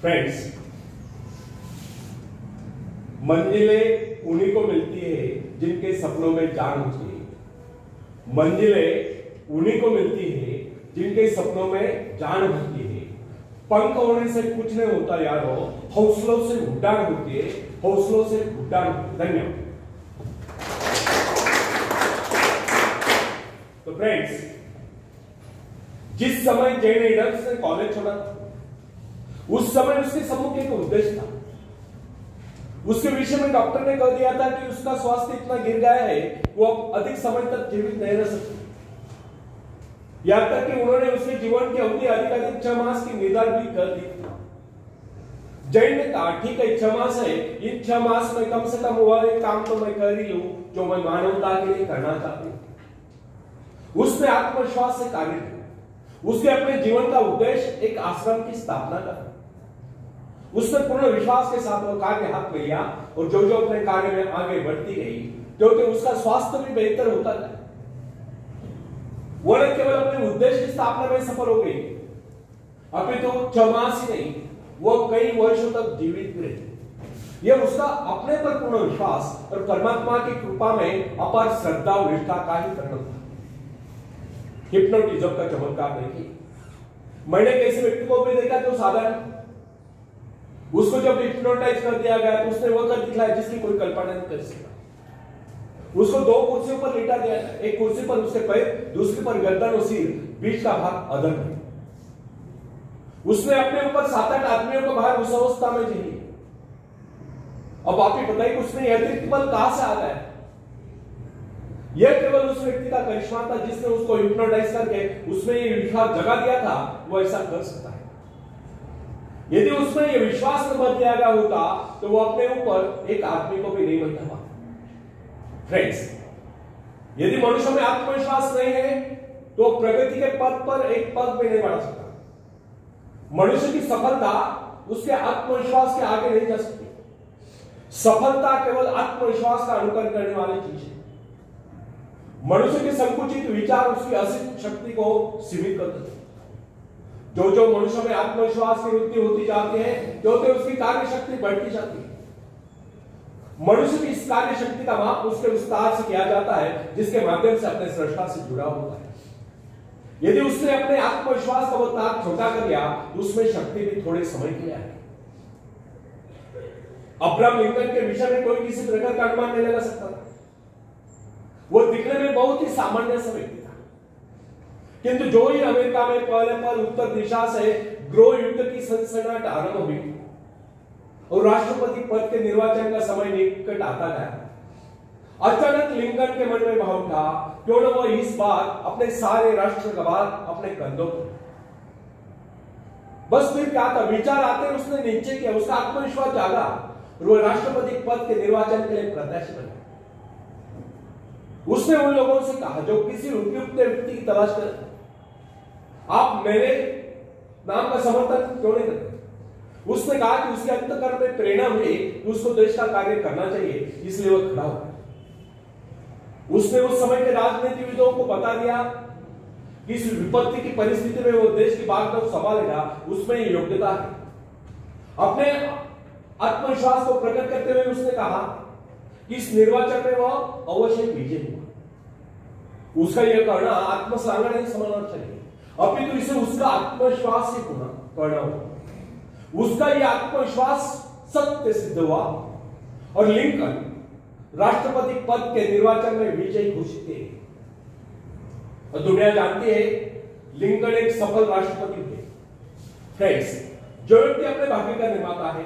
Friends, मंजिलें उन्हीं को मिलती है जिनके सपनों में जान होती है। मंजिलें उन्हीं को मिलती है जिनके सपनों में जान होती है। पंख होने से कुछ नहीं होता यारो, हौसलों से उड़ान होती है, हौसलों से उड़ान। धन्यवाद। तो फ्रेंड्स, जिस समय जैन एडम्स ने कॉलेज छोड़ा उस समय उसके सम्मुख एक उद्देश्य था। उसके विषय में डॉक्टर ने कह दिया था कि उसका स्वास्थ्य इतना गिर गया है वो अब अधिक समय तक जीवित नहीं रह सकता। यहां तक कि उन्होंने उसके जीवन की अवधि अधिक 6 मास की निर्धारित भी कर दी। जैन ने कहा ठीक है 6 मास है, इन 6 मास में कम से कम वो एक काम तो मैं कर ही लूं जो मैं मानवता के लिए करना चाहती हूं। उसने आत्मविश्वास से कार्य किया। उसके अपने जीवन का उद्देश्य एक आश्रम की स्थापना करना। उसने पूर्ण विश्वास के साथ वो कार्य हाथ में लिया और जो जो अपने कार्य में आगे बढ़ती गई क्योंकि उसका स्वास्थ्य भी बेहतर होता था। वो न केवल अपने उद्देश्य की स्थापना में सफल हो गई, अभी तो 6 मास ही नहीं, वो कई वर्षों तक जीवित रही। यह उसका अपने पर पूर्ण विश्वास और परमात्मा की कृपा में अपार श्रद्धा और निष्ठा का ही परिणाम था। हिप्नोटिज्म का चमत्कार देखिए। मैंने किसी व्यक्ति को भी देखा जो साधारण, उसको जब हिप्नोटाइज कर दिया गया तो उसने वो कर दिखलाया जिसकी कोई कल्पना नहीं कर सकता। उसको 2 कुर्सियों पर लेटा दिया, एक कुर्सी पर उसके पैर, दूसरी पर गर्दन और सिर, बीच का भाग अधर में। उसने अपने ऊपर 7-8 आदमियों को बाहर उस अवस्था में झेली। अब आप ही बताइए उसने अतिरिक्त बल कहां से आ गया? यह केवल उस व्यक्ति का करिश्मा था जिसने उसको हिप्नोटाइज करके उसमें ये विश्वास जगा दिया था वो ऐसा कर सकता है। यदि उसमें ये विश्वास न भर दिया गया होता तो वो अपने ऊपर एक आदमी को भी नहीं बनता पाता। फ्रेंड्स, यदि मनुष्य में आत्मविश्वास नहीं है तो प्रगति के पथ पर एक पग भी नहीं बढ़ा सकता। मनुष्य की सफलता उसके आत्मविश्वास के आगे नहीं जा सकती। सफलता केवल आत्मविश्वास का अनुकरण करने वाली चीज है। मनुष्य के संकुचित विचार उसकी असीम शक्ति को सीमित कर देते हैं। जो जो मनुष्य में आत्मविश्वास की वृद्धि होती जाती है तो उसकी कार्य शक्ति बढ़ती जाती है। मनुष्य की इस कार्य शक्ति का माप उसके विस्तार से किया जाता है जिसके माध्यम से अपने सृष्टा से जुड़ा होता है। यदि उसने अपने आत्मविश्वास का वो ताक छोटा कर लिया तो उसमें शक्ति भी थोड़े समय के लिए आएगी। अब्राहम लिंकन के विषय में कोई किसी प्रकार का अनुमान नहीं लगा सकता था। वो दिखने में बहुत ही सामान्य सा व्यक्ति था, किंतु जो ही अमेरिका में पहले पल उत्तर दिशा से गृह युद्ध की सनसनाहट आरंभ हुई और राष्ट्रपति पद के निर्वाचन का समय निकट आता गया, अचानक लिंकन के मन में भाव उठा क्यों न वो इस बार अपने सारे राष्ट्र का भार अपने कंधों पर। बस फिर क्या था, विचार आते उसने निश्चय किया, उसका आत्मविश्वास जागा और वो राष्ट्रपति पद के निर्वाचन के लिए प्रत्याशी बना। उसने उन लोगों से कहा जो किसी उपयुक्त व्यक्ति की तलाश कर, आप मेरे नाम का समर्थन क्यों नहीं करते? उसने कहा कि उसके अंतःकरण में प्रेरणा हुई कि उसको देश का कार्य करना चाहिए, इसलिए वो खड़ा हुआ। उसने उस समय के राजनीतिविदों को बता दिया कि इस विपत्ति की परिस्थिति में वो देश की बागडोर संभालेगा, उसमें योग्यता है। अपने आत्मविश्वास को प्रकट करते हुए उसने कहा कि इस निर्वाचन में वह अवश्य विजय हुआ। उसका यह कहना आत्मश्लाघन नहीं समझना चाहिए, अपितु इसे उसका आत्मविश्वास से कहना होगा। उसका यह आत्मविश्वास सत्य सिद्ध हुआ और लिंकन राष्ट्रपति पद के निर्वाचन में विजयी घोषित किए। और दुनिया जानती है लिंकन एक सफल राष्ट्रपति थे। फ्रेंड्स, जो व्यक्ति अपने भाग्य का निर्माता है,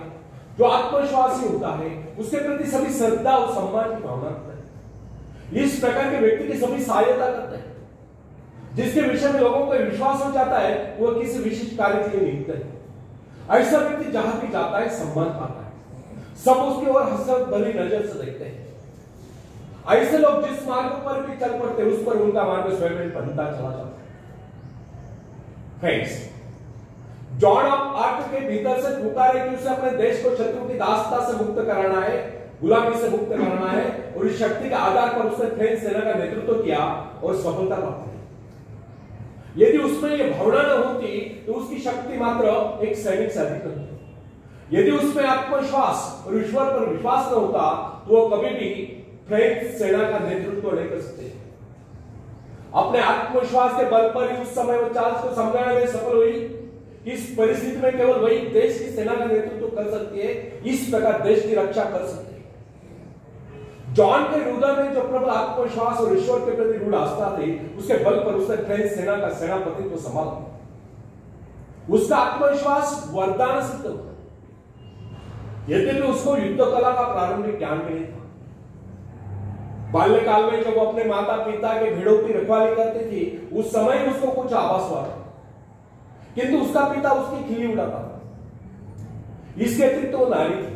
जो आत्मविश्वासी होता है, उसके प्रति सभी श्रद्धा और सम्मान की भावना रखता है। इस प्रकार के व्यक्ति की सभी सहायता करता है। जिसके विषय में लोगों को विश्वास हो जाता है वो किसी विशिष्ट कार्य के लिए नियुक्त है। ऐसा व्यक्ति जहां भी जाता है सम्मान पाता है, सब उसकी ओर हसरत भरी नजर से देखते हैं। ऐसे लोग जिस मार्ग पर भी चल पड़ते उस पर उनका मार्ग स्वयं बनता चला जाता है। फ्रेंड्स, जॉन ऑफ आर्क के भीतर से पुकारे कि उसे अपने देश को शत्रु की दासता से मुक्त कराना है, गुलामी से मुक्त कराना है, और इस शक्ति के आधार पर उसने फ्रेंच सेना का नेतृत्व किया और सफलता प्राप्त की। यदि उसमें यह भावना न होती तो उसकी शक्ति मात्र एक सैनिक से अधिक नहीं। यदि उसमें आत्मविश्वास और ईश्वर पर विश्वास न होता तो वो कभी भी फ्रेंच सेना का नेतृत्व नहीं कर सकते। अपने आत्मविश्वास के बल पर ही उस समय वो चार्ल्स को समझाने में सफल हुई। इस परिस्थिति में केवल वही देश की सेना का नेतृत्व कर सकती है, इस प्रकार देश की रक्षा कर सकती है। जॉन के हृदय में जो प्रबल आत्मविश्वास और ईश्वर के प्रति रूढ़ आस्था थी, उसके बल पर उसने फ्रेंच सेना का सेनापतित्व संभाला। उसका आत्मविश्वास वरदान सिद्ध हुआ। यद्यपि उसको युद्ध कला का प्रारंभिक ज्ञान भी नहीं था। बाल्यकाल में जब वो अपने माता पिता के भेड़ों की रखवाली करती थी, उस समय उसको कुछ आभास हुआ, किंतु उसका पिता उसकी खिल्ली उड़ाता था। इसके अतिरिक्त वो नारी थी।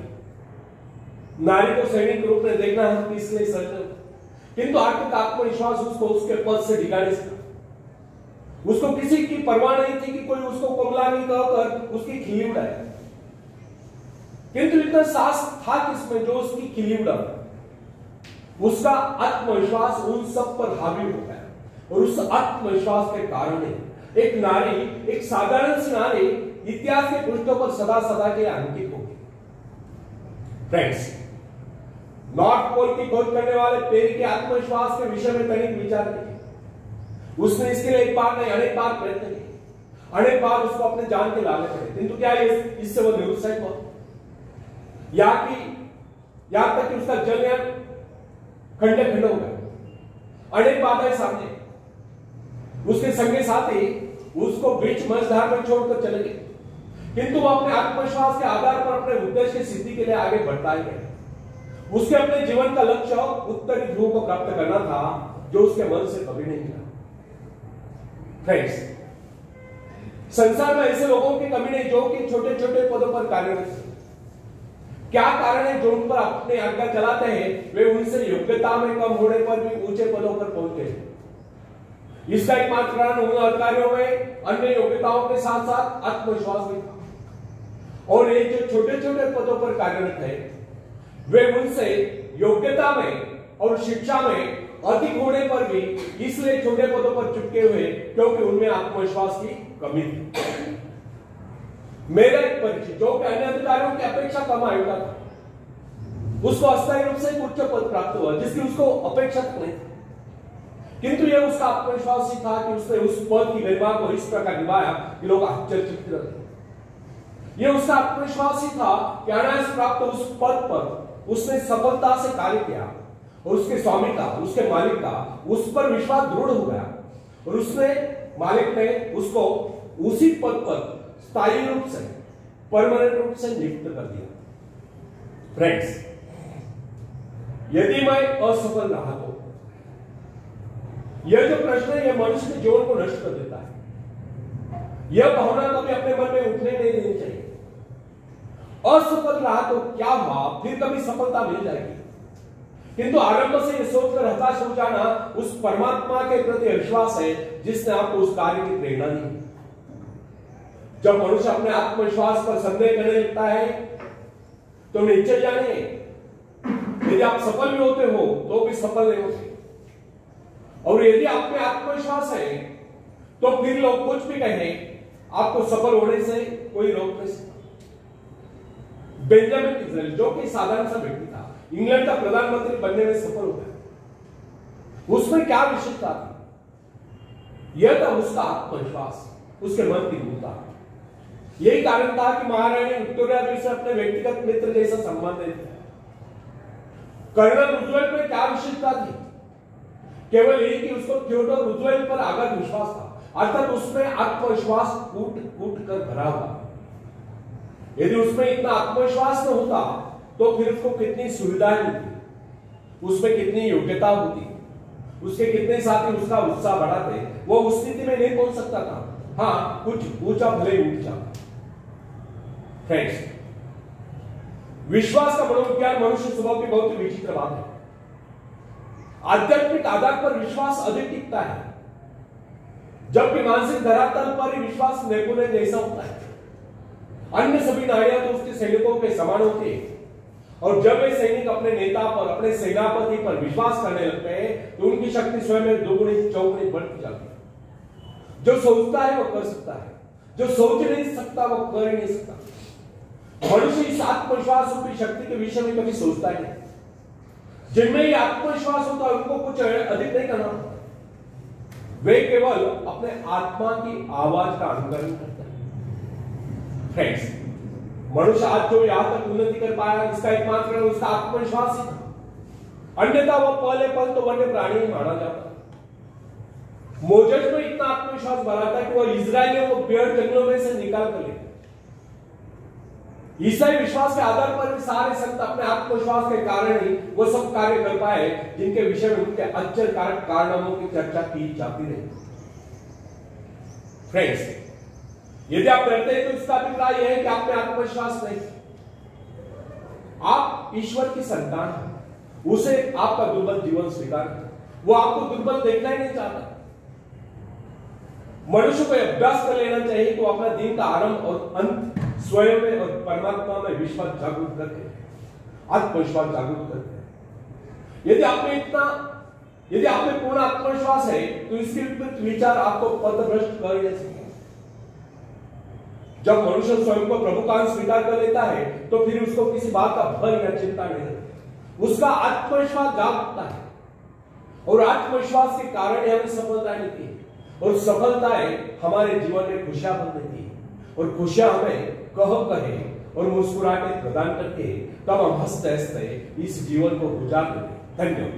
नारी को सैनिक रूप में देखना हम इसलिए सच, किंतु आर्थिक आत्मविश्वास उसको उसके पद से डिगा नहीं सका। उसको किसी की परवाह नहीं थी कि कोई उसको कोमलांगी कहकर उसकी खिल्ली उड़ाए, किंतु इतना साहस था किसमें जो उसकी खिल्ली उड़ा। उसका आत्मविश्वास उन सब पर हावी हो गया और उस आत्मविश्वास के कारण एक नारी, एक साधारण सी नारी इतिहास के पृष्ठों पर सदा सदा के अंकित होगी। फ्रेंड्स, नॉर्थ पोल की खोज करने वाले पेरी के आत्मविश्वास के विषय में तनिक विचार किया। उसने इसके लिए एक बार नहीं अनेक बार प्रयत्न किए, अनेक बार उसको अपने जान के लाने पड़े, किंतु क्या इससे वो निरुत्साहित हुआ। यहां तक कि उसका जलयान खंडे खंड हो गया। अनेक बाधाएं सामने, उसके संगे साथी उसको बीच मझधार में छोड़कर चले गए, किंतु वो अपने आत्मविश्वास के आधार पर अपने उद्देश्य की सिद्धि के लिए आगे बढ़ता ही गया। उसके अपने जीवन का लक्ष्य उत्तरी ध्रुव को प्राप्त करना था, जो उसके मन से कभी नहीं मिला। फ्रेंड्स, संसार में ऐसे लोगों की कमी नहीं जो कि छोटे छोटे पदों पर कार्यरत हैं। क्या कारण है जो उन पर अपने आज्ञा चलाते हैं, वे उनसे योग्यता में कम होने पर भी ऊंचे पदों पर पहुंचे हैं। इसका एकमात्र कारण उन अधिकारियों में अन्य योग्यताओं के साथ साथ आत्मविश्वास भी था। और ये जो छोटे छोटे पदों पर कार्यरत है, वे उनसे योग्यता में और शिक्षा में अधिक होने पर भी इसलिए छोटे पदों पर चिपके हुए क्योंकि उनमें आत्मविश्वास की कमी थी। मेरा एक परिचित जो कि अन्य अधिकारियों की अपेक्षा कम आयु का था, उसको अस्थायी रूप से एक उच्च पद प्राप्त हुआ जिसकी उसको अपेक्षा नहीं थी, किंतु यह उसका आत्मविश्वास ही था कि उसने उस पद की गरिमा को इस प्रकार निभाया कि लोग आश्चर्यचकित रहे। यह उसका आत्मविश्वास ही था कि अनायास प्राप्त उस पद पर उसने सफलता से कार्य किया और उसके स्वामी का, उसके मालिक का उस पर विश्वास दृढ़ हो गया और उसने मालिक ने उसको उसी पद पर स्थायी रूप से, परमानेंट रूप से नियुक्त कर दिया। फ्रेंड्स, यदि मैं असफल रहा तो यह जो प्रश्न है यह मनुष्य के जीवन को नष्ट कर देता है। यह भावना कभी अपने मन में उठने नहीं देनी चाहिए। असफल रहा तो क्या हुआ, फिर कभी सफलता मिल जाएगी। किंतु आरंभ से यह सोचकर हताश हो जाना उस परमात्मा के प्रति अविश्वास है जिसने आपको उस कार्य की प्रेरणा दी। जब मनुष्य अपने आत्मविश्वास पर संदेह करने लगता है तो निश्चय जानिए, यदि आप सफल भी होते हो तो भी सफल नहीं होते, और यदि आप में आत्मविश्वास है तो फिर लोग कुछ भी कहें, आपको सफल होने से कोई रोक नहीं सकता। बेंजामिन डिज़रायली जो कि साधारण सा व्यक्ति था, इंग्लैंड का प्रधानमंत्री बनने में सफल हो गया। उसमें क्या विशेषता थी? यह था उसका आत्मविश्वास, उसके मन की दृढ़ता। यही कारण था कि महारानी विक्टोरिया जी से अपने व्यक्तिगत मित्र जैसा सम्मान देते हैं। कर्नल रूजवेल्ट में क्या विशेषता थी? केवल यही कि उसको थियोडोर रूजवेल्ट पर अगाध विश्वास था, अर्थात उसमें आत्मविश्वास कूट कूट कर भरा हुआ। यदि उसमें इतना आत्मविश्वास न होता तो फिर उसको कितनी सुविधाएं होती, उसमें कितनी योग्यता होती, उसके कितने साथी उसका उत्साह बढ़ाते, वो उस स्थिति में नहीं पहुंच सकता था। हाँ, कुछ ऊंचा भले ऊंचा। फ्रेंड्स, विश्वास का मनोविज्ञान मनुष्य स्वभाव की बहुत ही विचित्र बात है। आध्यात्मिक आधार पर विश्वास अधिक टिकता है, जबकि मानसिक धरातल पर विश्वास नेपोलियन जैसा होता है। अन्य सभी नारियां तो उसके सैनिकों के समान होती है, और जब वे सैनिक अपने नेता पर, अपने सेनापति पर विश्वास करने लगते हैं तो उनकी शक्ति स्वयं में दोगुनी चौगुनी बढ़ती जाती है। जो सोचता है वो कर सकता है, जो सोच नहीं सकता वो कर ही नहीं सकता। मनुष्य इस आत्मविश्वास रूपी शक्ति के विषय में कभी सोचता ही नहीं। जिनमें ये आत्मविश्वास होता है उनको कुछ अधिक नहीं करना, वे केवल अपने आत्मा की आवाज का अनुकरण करते हैं। फ्रेंड्स, मनुष्य आज जो यहां तक उन्नति कर पाया, इसका एकमात्र कारण उसका आत्मविश्वास ही था। अन्यथा वह पहले पल तो वन्य प्राणी ही माना जाता। मोजेस में इतना आत्मविश्वास भरा था कि वह इजरायलियों को पेड़ जंगलों में से निकाल कर ले। ईसाई विश्वास के आधार पर भी सारे संत अपने आत्मविश्वास के कारण ही वो सब कार्य कर पाए जिनके विषय में उनके आश्चर्यकारक कारनामों की चर्चा की जाती रही। फ्रेंड्स, यदि आप करते हैं तो इसका अभिप्राय यह है कि आप में आत्मविश्वास नहीं। आप ईश्वर की संतान हैं, उसे आपका दुर्बल जीवन स्वीकार करें। वो आपको दुर्बल देखना ही नहीं चाहता। मनुष्य को अभ्यास कर लेना चाहिए कि वो अपना दिन का आरंभ और अंत स्वयं में और परमात्मा में विश्वास जागरूक करके, आत्मविश्वास जागरूक करके। यदि आप में पूर्ण आत्मविश्वास है तो इसके विपरीत विचार आपको पथभ्रष्ट कर नहीं सकते। जब मनुष्य स्वयं को प्रभु का स्वीकार कर लेता है तो फिर उसको किसी बात का भय या चिंता नहीं रहती। उसका आत्मविश्वास जागता है और आत्मविश्वास के कारण हमें सफलता मिलती है और सफलताएं हमारे जीवन में खुशियां बन देती है और खुशियां हमें कहे और मुस्कुराहटें प्रदान करके तब हम हंसते हंसते इस जीवन को गुजार देते। धन्यवाद।